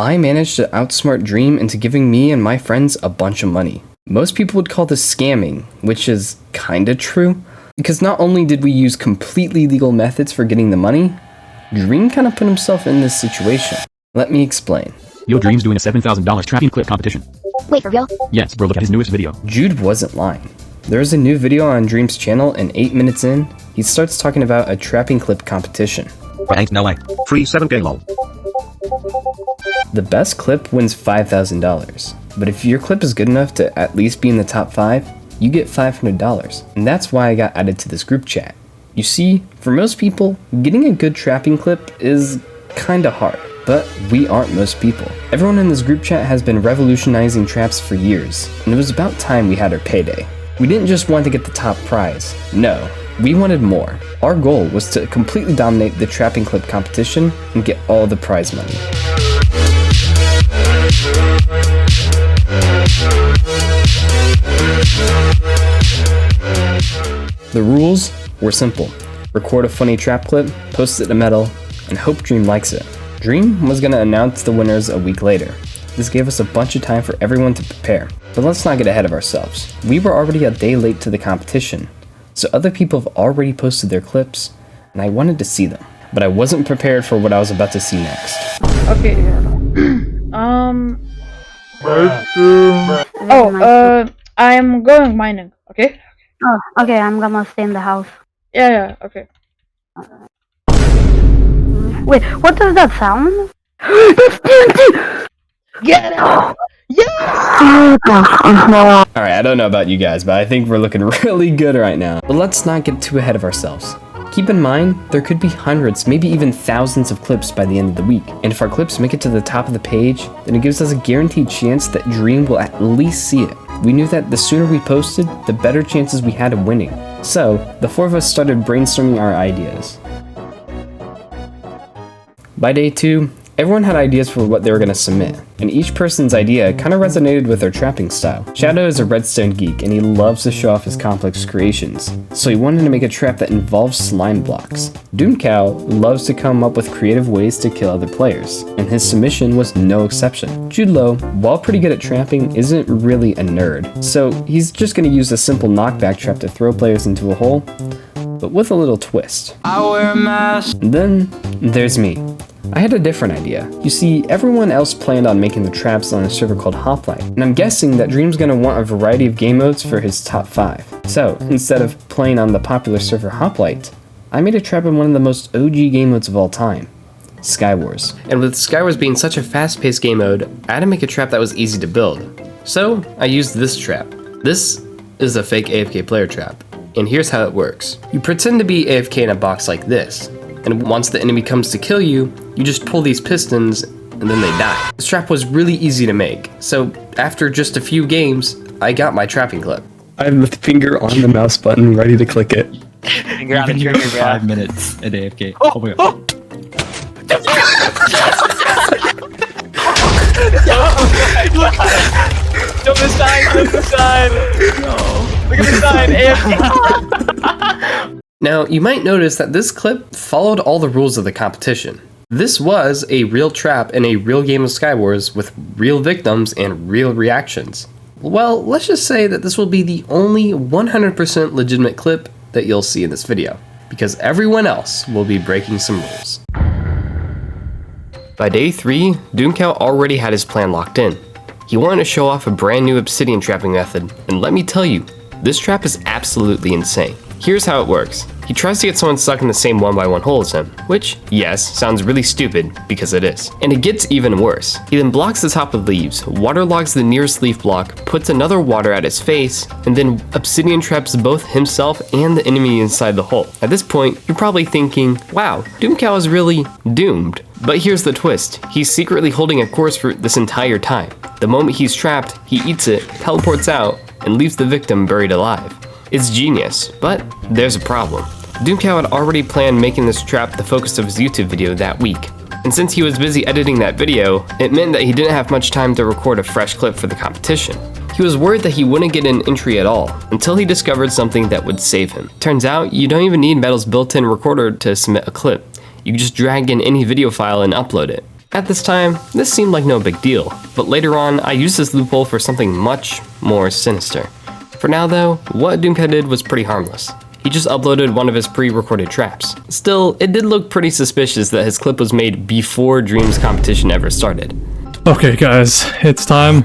I managed to outsmart Dream into giving me and my friends a bunch of money. Most people would call this scamming, which is kinda true, because not only did we use completely legal methods for getting the money, Dream kinda put himself in this situation. Let me explain. Yo, Dream's doing a $7,000 trapping clip competition. Wait, for real? Yes, bro, look at his newest video. Jude wasn't lying. There's a new video on Dream's channel, and 8 minutes in, he starts talking about a trapping clip competition. Ain't no way. Free 7K lol. The best clip wins $5,000, but if your clip is good enough to at least be in the top 5, you get $500, and that's why I got added to this group chat. You see, for most people, getting a good trapping clip is kinda hard, but we aren't most people. Everyone in this group chat has been revolutionizing traps for years, and it was about time we had our payday. We didn't just want to get the top prize, no, we wanted more. Our goal was to completely dominate the trapping clip competition and get all the prize money. The rules were simple. Record a funny trap clip, post it to Metal, and hope Dream likes it. Dream was going to announce the winners a week later. This gave us a bunch of time for everyone to prepare. But let's not get ahead of ourselves. We were already a day late to the competition, so other people have already posted their clips, and I wanted to see them. But I wasn't prepared for what I was about to see next. Okay. I'm going mining, okay? Oh, okay, I'm gonna stay in the house. Yeah, okay. Wait, what does that sound? It's TNT! Get it! Yes! Alright, I don't know about you guys, but I think we're looking really good right now. But let's not get too ahead of ourselves. Keep in mind, there could be hundreds, maybe even thousands of clips by the end of the week. And if our clips make it to the top of the page, then it gives us a guaranteed chance that Dream will at least see it. We knew that the sooner we posted, the better chances we had of winning. So, the 4 of us started brainstorming our ideas. By day 2, everyone had ideas for what they were going to submit, and each person's idea kind of resonated with their trapping style. Shadow is a redstone geek, and he loves to show off his complex creations, so he wanted to make a trap that involves slime blocks. Doomcow loves to come up with creative ways to kill other players, and his submission was no exception. Jude Low, while pretty good at trapping, isn't really a nerd, so he's just going to use a simple knockback trap to throw players into a hole, but with a little twist. I wear a mask. And then there's me. I had a different idea. You see, everyone else planned on making the traps on a server called Hoplite, and I'm guessing that Dream's gonna want a variety of game modes for his top 5. So, instead of playing on the popular server Hoplite, I made a trap in one of the most OG game modes of all time, Skywars. And with Skywars being such a fast-paced game mode, I had to make a trap that was easy to build. So, I used this trap. This is a fake AFK player trap, and here's how it works. You pretend to be AFK in a box like this, and once the enemy comes to kill you, you just pull these pistons and then they die. This trap was really easy to make, so after just a few games, I got my trapping clip. I have the finger on the mouse button ready to click it. Finger on the trigger, bro. 5 minutes at AFK. Oh my god. Look at the sign, look at the sign. No. Look at the sign, AFK. Now, you might notice that this clip followed all the rules of the competition. This was a real trap in a real game of Skywars with real victims and real reactions. Well, let's just say that this will be the only 100% legitimate clip that you'll see in this video, because everyone else will be breaking some rules. By day 3, Doomcow already had his plan locked in. He wanted to show off a brand new obsidian trapping method, and let me tell you, this trap is absolutely insane. Here's how it works. He tries to get someone stuck in the same 1x1 hole as him, which, yes, sounds really stupid, because it is. And it gets even worse. He then blocks the top with leaves, waterlogs the nearest leaf block, puts another water at his face, and then obsidian traps both himself and the enemy inside the hole. At this point, you're probably thinking, wow, Doomcow is really doomed. But here's the twist. He's secretly holding a course for this entire time. The moment he's trapped, he eats it, teleports out, and leaves the victim buried alive. It's genius, but there's a problem. Doomcow had already planned making this trap the focus of his YouTube video that week. And since he was busy editing that video, it meant that he didn't have much time to record a fresh clip for the competition. He was worried that he wouldn't get an entry at all, until he discovered something that would save him. Turns out, you don't even need Metal's built-in recorder to submit a clip. You can just drag in any video file and upload it. At this time, this seemed like no big deal, but later on, I used this loophole for something much more sinister. For now though, what Doomcat did was pretty harmless. He just uploaded one of his pre-recorded traps. Still, it did look pretty suspicious that his clip was made before Dream's competition ever started. Okay guys, it's time.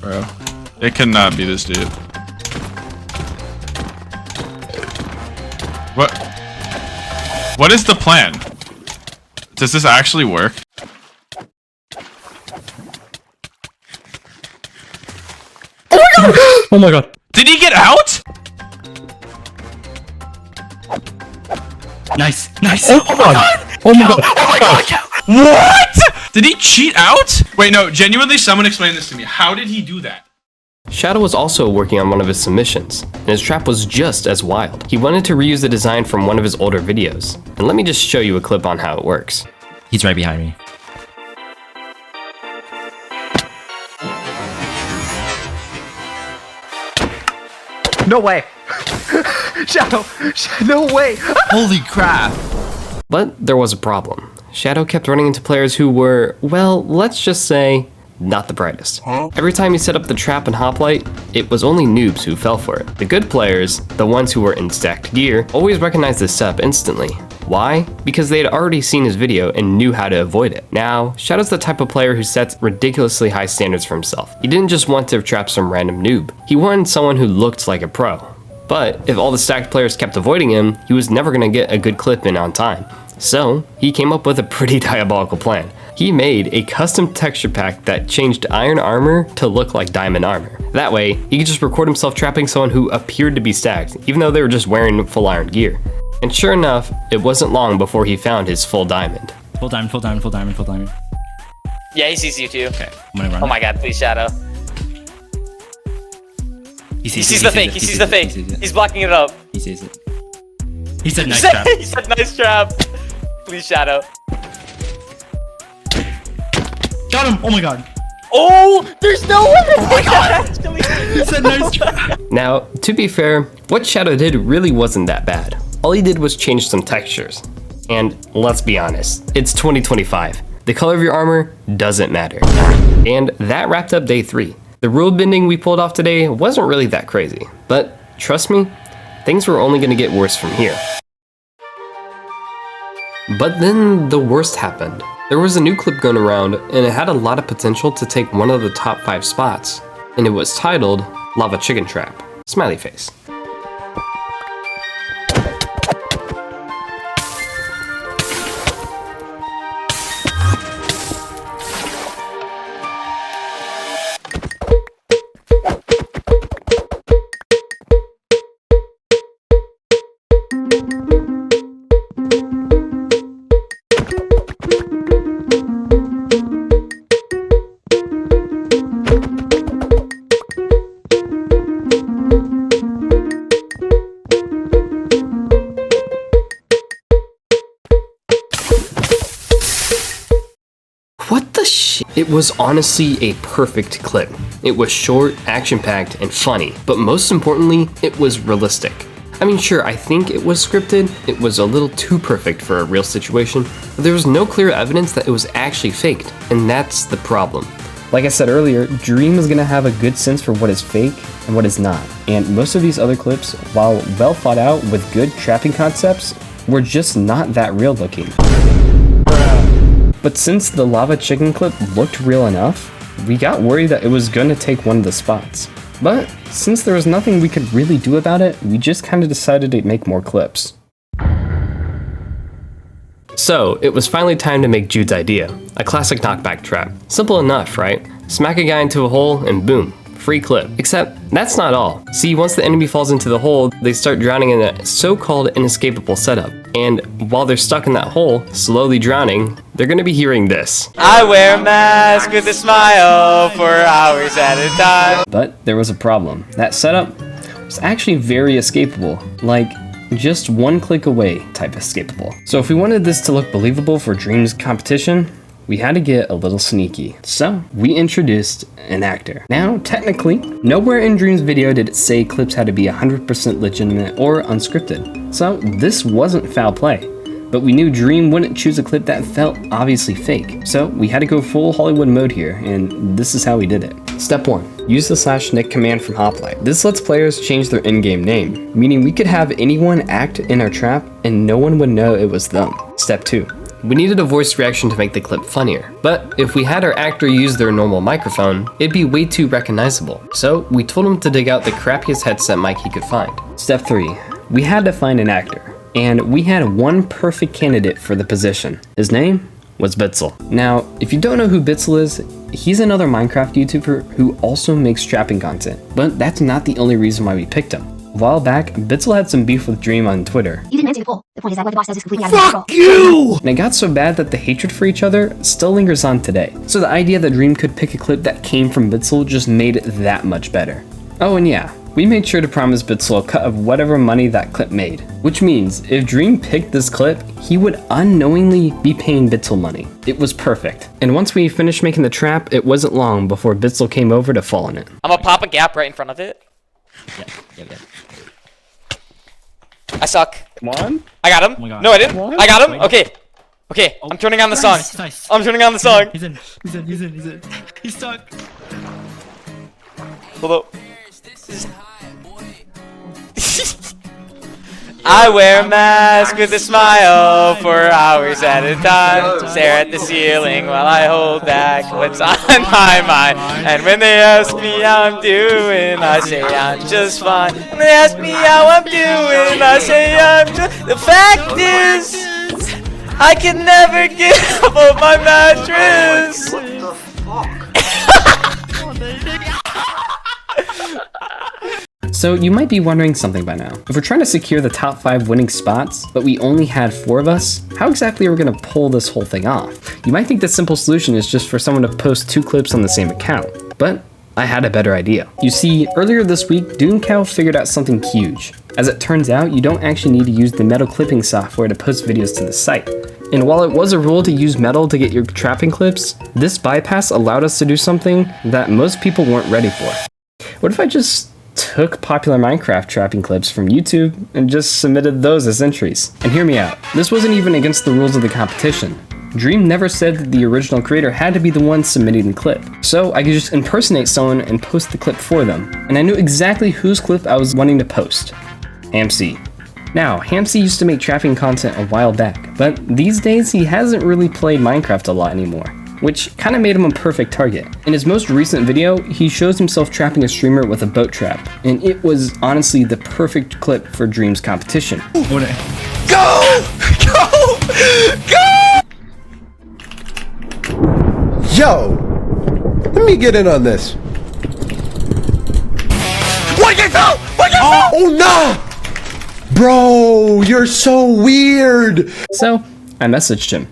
Bro, it cannot be this dude. What is the plan? Does this actually work? Oh my god. Did he get out? Nice, nice. Oh my god. Oh my god. Oh my god! What? Did he cheat out? Wait, no, genuinely, someone explain this to me. How did he do that? Shadow was also working on one of his submissions, and his trap was just as wild. He wanted to reuse the design from one of his older videos, and let me just show you a clip on how it works. He's right behind me. No way! Shadow! No way! Holy crap. But there was a problem. Shadow kept running into players who were, well, let's just say, not the brightest. Every time he set up the trap in Hoplite, it was only noobs who fell for it. The good players, the ones who were in stacked gear, always recognized this setup instantly. Why? Because they had already seen his video and knew how to avoid it. Now, Shadow's the type of player who sets ridiculously high standards for himself. He didn't just want to trap some random noob. He wanted someone who looked like a pro. But if all the stacked players kept avoiding him, he was never going to get a good clip in on time. So, he came up with a pretty diabolical plan. He made a custom texture pack that changed iron armor to look like diamond armor. That way, he could just record himself trapping someone who appeared to be stacked, even though they were just wearing full iron gear. And sure enough, it wasn't long before he found his full diamond. Full diamond, full diamond, full diamond, full diamond. Yeah, he sees you too. Okay, I'm gonna run. Oh my god, please, Shadow. He sees the fake, he sees the fake. He's blocking it up. He sees it. He said He nice said, trap. he said nice trap. Please, Shadow. Got him! Oh my god. Oh, there's no way. Oh my god. He said nice trap. Now, to be fair, what Shadow did really wasn't that bad. All he did was change some textures. And let's be honest, it's 2025. The color of your armor doesn't matter. And that wrapped up day 3. The rule bending we pulled off today wasn't really that crazy, but trust me, things were only gonna get worse from here. But then the worst happened. There was a new clip going around, and it had a lot of potential to take one of the top 5 spots, and it was titled Lava Chicken Trap. Smiley face. What the shit? It was honestly a perfect clip. It was short, action-packed, and funny, but most importantly, it was realistic. I mean, sure, I think it was scripted, it was a little too perfect for a real situation, but there was no clear evidence that it was actually faked, and that's the problem. Like I said earlier, Dream is gonna have a good sense for what is fake and what is not, and most of these other clips, while well thought out with good trapping concepts, were just not that real looking. But since the lava chicken clip looked real enough, we got worried that it was gonna take one of the spots. But since there was nothing we could really do about it, we just kinda decided to make more clips. So, it was finally time to make Jude's idea, a classic knockback trap. Simple enough, right? Smack a guy into a hole and boom, free clip. Except, that's not all. See, once the enemy falls into the hole, they start drowning in a so-called inescapable setup. And while they're stuck in that hole, slowly drowning, they're gonna be hearing this. I wear a mask with a smile for hours at a time. But there was a problem. That setup was actually very escapable, like just one click away type escapable. So if we wanted this to look believable for Dream's competition, we had to get a little sneaky. So we introduced an actor. Now, technically, nowhere in Dream's video did it say clips had to be 100% legitimate or unscripted. So this wasn't foul play. but we knew Dream wouldn't choose a clip that felt obviously fake. So we had to go full Hollywood mode here, and this is how we did it. Step 1. Use the /nick command from Hoplite. This lets players change their in-game name, meaning we could have anyone act in our trap and no one would know it was them. Step 2. We needed a voice reaction to make the clip funnier, but if we had our actor use their normal microphone, it'd be way too recognizable. So we told him to dig out the crappiest headset mic he could find. Step 3. We had to find an actor, and we had one perfect candidate for the position. His name was Bitzel. Now, if you don't know who Bitzel is, he's another Minecraft YouTuber who also makes trapping content, but that's not the only reason why we picked him. A while back, Bitzel had some beef with Dream on Twitter. You didn't answer the poll. The point is that what the boss does is completely out of control. Fuck you! And it got so bad that the hatred for each other still lingers on today. So the idea that Dream could pick a clip that came from Bitzel just made it that much better. Oh, and yeah, we made sure to promise Bitzel a cut of whatever money that clip made. Which means, if Dream picked this clip, he would unknowingly be paying Bitzel money. It was perfect. And once we finished making the trap, it wasn't long before Bitzel came over to fall in it. I'm gonna pop a gap right in front of it. Yeah. I suck. Come on. I got him. Oh my God. No, I didn't. What? I got him. Wait. Okay. Okay, I'm turning on the song. Nice. I'm turning on the song. He's in. He's stuck. Hold up. I wear a mask with a smile for hours at a time. Stare at the ceiling while I hold back what's on my mind. And when they ask me how I'm doing, I say I'm just fine. When they ask me how I'm doing, I say I'm just... The fact is, I can never get off my mattress. What the fuck? So you might be wondering something by now. If we're trying to secure the top 5 winning spots, but we only had 4 of us, how exactly are we gonna pull this whole thing off? You might think the simple solution is just for someone to post 2 clips on the same account, but I had a better idea. You see, earlier this week, Doomcow figured out something huge. As it turns out, you don't actually need to use the metal clipping software to post videos to the site. And while it was a rule to use metal to get your trapping clips, this bypass allowed us to do something that most people weren't ready for. What if I just took popular Minecraft trapping clips from YouTube and just submitted those as entries? And hear me out, this wasn't even against the rules of the competition. Dream never said that the original creator had to be the one submitting the clip. So I could just impersonate someone and post the clip for them. And I knew exactly whose clip I was wanting to post. Hamsy. Now, Hamsy used to make trapping content a while back, but these days he hasn't really played Minecraft a lot anymore, which kind of made him a perfect target. In his most recent video, he shows himself trapping a streamer with a boat trap, and it was honestly the perfect clip for Dream's competition. Yo! Let me get in on this. Oh no! Bro, you're so weird! So, I messaged him.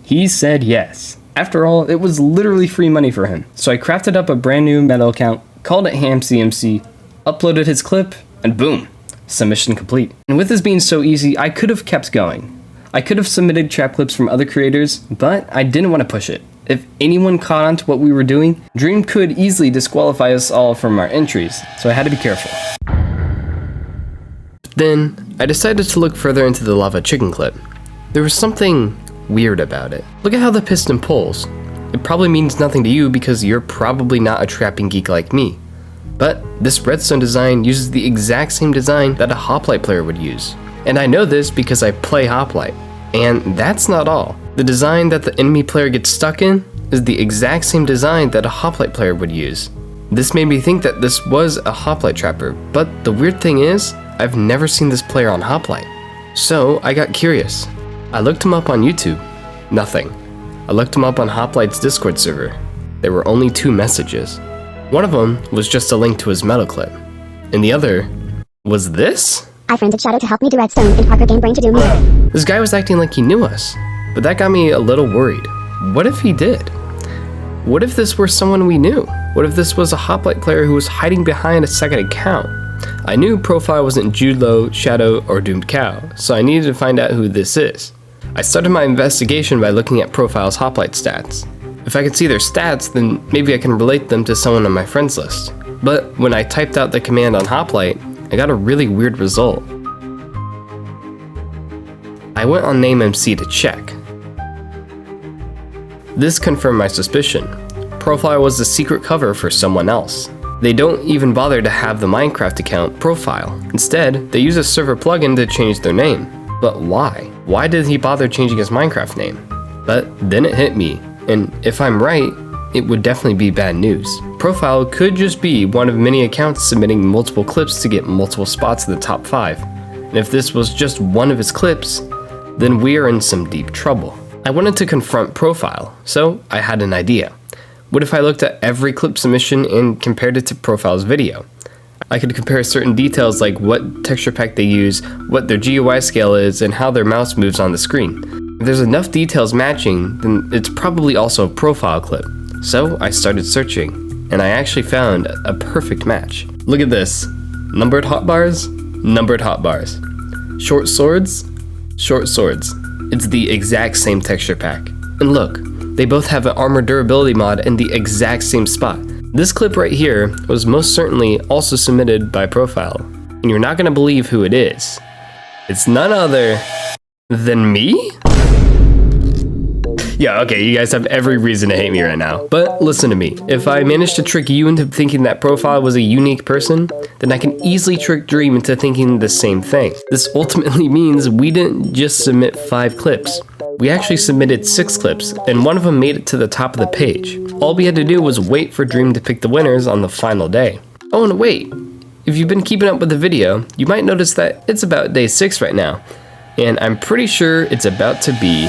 He said yes. After all, it was literally free money for him. So I crafted up a brand new metal account, called it HamCMC, uploaded his clip, and boom, submission complete. And with this being so easy, I could have kept going. I could have submitted trap clips from other creators, but I didn't want to push it. If anyone caught on to what we were doing, Dream could easily disqualify us all from our entries, so I had to be careful. Then, I decided to look further into the lava chicken clip. There was something weird about it. Look at how the piston pulls. It probably means nothing to you because you're probably not a trapping geek like me. But this redstone design uses the exact same design that a Hoplite player would use. And I know this because I play Hoplite. And that's not all. The design that the enemy player gets stuck in is the exact same design that a Hoplite player would use. This made me think that this was a Hoplite trapper, but the weird thing is, I've never seen this player on Hoplite. So I got curious. I looked him up on YouTube. Nothing. I looked him up on Hoplite's Discord server. There were only 2 messages. One of them was just a link to his metal clip. And the other was this? I friended Shadow to help me do redstone and ParkerGameBrain to do music. This guy was acting like he knew us, but that got me a little worried. What if he did? What if this were someone we knew? What if this was a Hoplite player who was hiding behind a second account? I knew profile wasn't Jude-Lo, Shadow, or Doomed Cow, so I needed to find out who this is. I started my investigation by looking at Profile's Hoplite stats. If I could see their stats, then maybe I can relate them to someone on my friends list. But when I typed out the command on Hoplite, I got a really weird result. I went on NameMC to check. This confirmed my suspicion. Profile was the secret cover for someone else. They don't even bother to have the Minecraft account profile. Instead, they use a server plugin to change their name. But why? Why did he bother changing his Minecraft name? But then it hit me, and if I'm right, it would definitely be bad news. Profile could just be one of many accounts submitting multiple clips to get multiple spots in the top 5. And if this was just one of his clips, then we're in some deep trouble. I wanted to confront Profile, so I had an idea. What if I looked at every clip submission and compared it to Profile's video? I could compare certain details like what texture pack they use, what their GUI scale is, and how their mouse moves on the screen. If there's enough details matching, then it's probably also a profile clip. So I started searching, and I actually found a perfect match. Look at this. Numbered hotbars, numbered hotbars. Short swords, short swords. It's the exact same texture pack. And look, they both have an armor durability mod in the exact same spot. This clip right here was most certainly also submitted by Profile, and you're not gonna believe who it is. It's none other than me? Yeah, okay, you guys have every reason to hate me right now. But listen to me, if I managed to trick you into thinking that Profile was a unique person, then I can easily trick Dream into thinking the same thing. This ultimately means we didn't just submit 5 clips. We actually submitted 6 clips, and one of them made it to the top of the page. All we had to do was wait for Dream to pick the winners on the final day. Oh, and wait, if you've been keeping up with the video, you might notice that it's about day 6 right now, and I'm pretty sure it's about to be...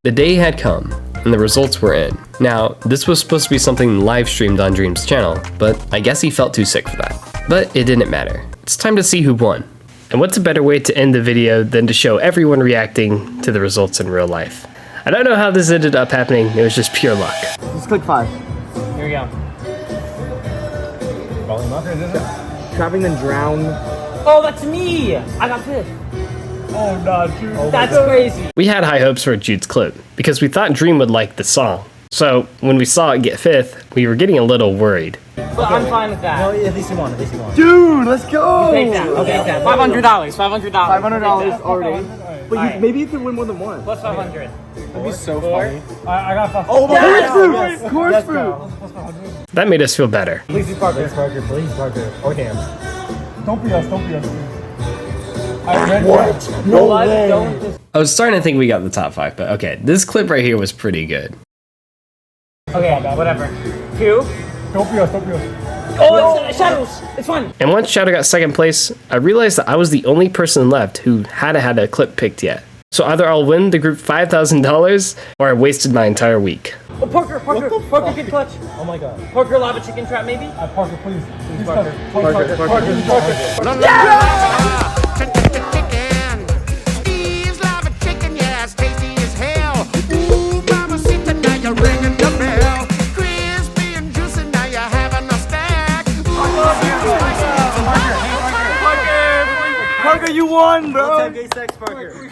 The day had come, and the results were in. Now, this was supposed to be something live streamed on Dream's channel, but I guess he felt too sick for that. But it didn't matter. It's time to see who won. And what's a better way to end the video than to show everyone reacting to the results in real life? I don't know how this ended up happening, it was just pure luck. Just click 5. Here we go. Rolling up. Trapping then drown. Oh, that's me! I got 5th. Oh, no, Jude. Oh, that's crazy. We had high hopes for Jude's clip, because we thought Dream would like the song. So, when we saw it get 5th, we were getting a little worried. But I'm fine with that. No, at least you won, Dude, let's go! Take that, okay, take that. $500, $500. $500 already. But maybe you could win more than one. Plus 500. That'd be so funny. I got 500. Oh, yes! Course food! That made us feel better. Please be Parker. Please Parker. Or dance. Don't be us. What? No way. I was starting to think we got the top 5, but okay, this clip right here was pretty good. Okay, whatever. 2. Don't be us. Oh, it's Shadows. It's fun. And once Shadow got 2nd place, I realized that I was the only person left who hadn't had a clip picked yet. So either I'll win the group $5,000 or I wasted my entire week. Oh, Parker can clutch. Oh my god. Parker lava chicken trap maybe? Parker, please. Parker. Yeah! Parker, you won, bro! Let's have gay sex, Parker.